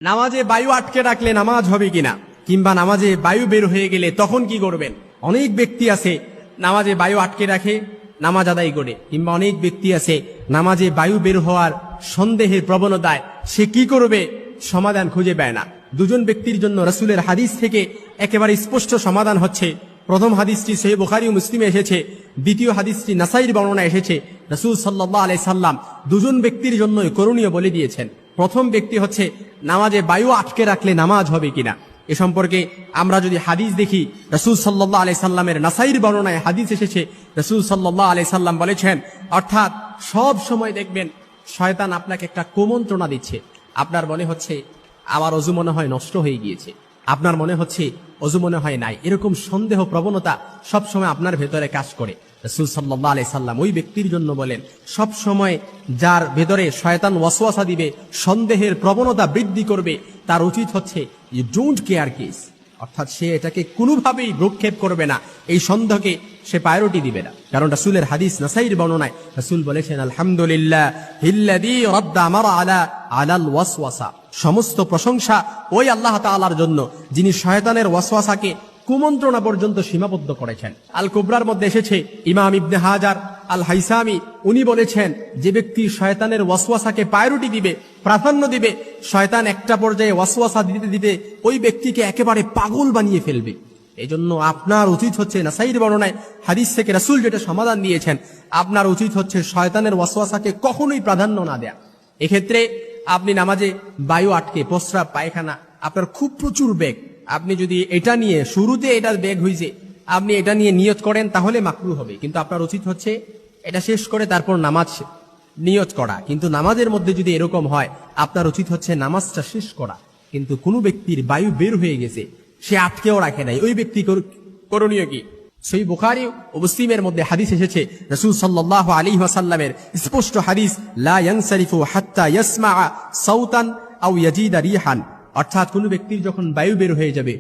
নামাজে বায়ু আটকে রাখলে নামাজ হবে কিনা, কিংবা নামাজে বায়ু বের হয়ে গেলে তখন কি করবেন। অনেক ব্যক্তি আছে নামাজে বায়ু আটকে রাখে, নামাজ আদায় করে, কিংবা অনেক ব্যক্তি আছে নামাজে বায়ু বের হওয়ার সন্দেহের প্রবণতায় সে কি করবে সমাধান খুঁজে পায় না। দুজন ব্যক্তির জন্য রাসূলের হাদিস থেকে একেবারে স্পষ্ট সমাধান হচ্ছে। প্রথম হাদিসটি সহিহ বুখারী ও মুসলিমে এসেছে, দ্বিতীয় হাদিসটি নাসাইর বর্ণনা এসেছে। রাসূল সাল্লাল্লাহু আলাইহি সাল্লাম দুজন ব্যক্তির জন্য করণীয় বলে দিয়েছেন। প্রথম ব্যক্তি হচ্ছে নামাজে বায়ু আটকে রাখলে নামাজ হবে কিনা। এ সম্পর্কে আমরা যদি হাদিস দেখি, রাসূল সাল্লাল্লাহু আলাইহি সাল্লামের নাসাইর বর্ণনায় হাদিস এসেছে, রাসূল সাল্লাল্লাহু আলাইহি সাল্লাম বলেছেন, অর্থাৎ সব সময় দেখবেন শয়তান আপনাকে একটা কুমন্ত্রণা দিচ্ছে। আপনার মনে হচ্ছে আমার অজু মনে হয় নষ্ট হয়ে গিয়েছে, আপনার মনে হচ্ছে অজু মনে হয় নাই, এরকম সন্দেহ প্রবণতা সব সময় আপনার ভেতরে কাজ করে। রাসূল সাল্লাল্লাহু আলাইহি সাল্লাম ওই ব্যক্তির জন্য বলেন, সব সময় যার ভেতরে শয়তান ওয়াসওয়াসা দিবে, সন্দেহের প্রবণতা বৃদ্ধি করবে, তার উচিত হচ্ছে ইউ ডোন্ট কেয়ার কেস, অর্থাৎ সে এটাকে কোনোভাবেই ভ্রুক্ষেপ করবে না, এই সন্দেহকে সে প্রায়োরিটি দিবে না। কারণ রাসূলের হাদিস নাসাইর বর্ণনায় রাসূল বলেছেন, আলহামদুলিল্লাহ হিল্লাযী রাদ্দা মারআলা আলাল ওয়াসওয়াসা, সমস্ত প্রশংসা ওই আল্লাহ তাআলার জন্য যিনি শয়তানের ওয়াসওয়াসাকে কুমন্ত্রণা পর্যন্ত সীমাবদ্ধ করেছেন। আল কুবরার মধ্যে এসেছে, ইমাম ইবনে হাজার আল হাইসামি উনি বলেছেন, যে ব্যক্তি শয়তানের ওয়াসওয়াসাকে প্রায়োরিটি দিবে, প্রাধান্য দিবে, শয়তান একটা পর্যায়ে ওয়াসওয়াসা দিতে দিতে ওই ব্যক্তিকে একেবারে পাগল বানিয়ে ফেলবে। এই জন্য আপনার উচিত হচ্ছে, নাসাইর বর্ণনায় হাদিস থেকে রাসূল যেটা সমাধান দিয়েছেন, আপনার উচিত হচ্ছে শয়তানের ওয়াসওয়াসাকে কখনোই প্রাধান্য না দেয়া। এক্ষেত্রে আপনি নামাজে বায়ু আটকে, প্রস্রাব পায়খানা, আপনার খুব প্রচুর বেগ, আপনি যদি এটা নিয়ে শুরুতে এটা বেগ হয়েছে আপনি এটা নিয়ে নিয়ত করেন তাহলে মাকরুহ হবে, কিন্তু আপনার উচিত হচ্ছে এটা শেষ করে তারপর নামাজ নিয়ত করা। কিন্তু নামাজের মধ্যে যদি এরকম হয়, আপনার উচিত হচ্ছে নামাজটা শেষ করা। কিন্তু কোনো ব্যক্তির বায়ু বের হয়ে গেছে, সে আটকেও রাখে নাই, ওই ব্যক্তি করণীয় কি? সহিহ বুখারী ও মুসলিমের মধ্যে হাদিস এসেছে, রাসূল সাল্লাল্লাহু আলাইহি ওয়াসাল্লামের স্পষ্ট হাদিস, লা ইয়ানসারিফু হাত্তা ইয়াসমাআ সাউতান আও ইয়াজিদা রিহান, অর্থাৎ কোনো ব্যক্তির যখন বায়ু বের হয়ে যাবে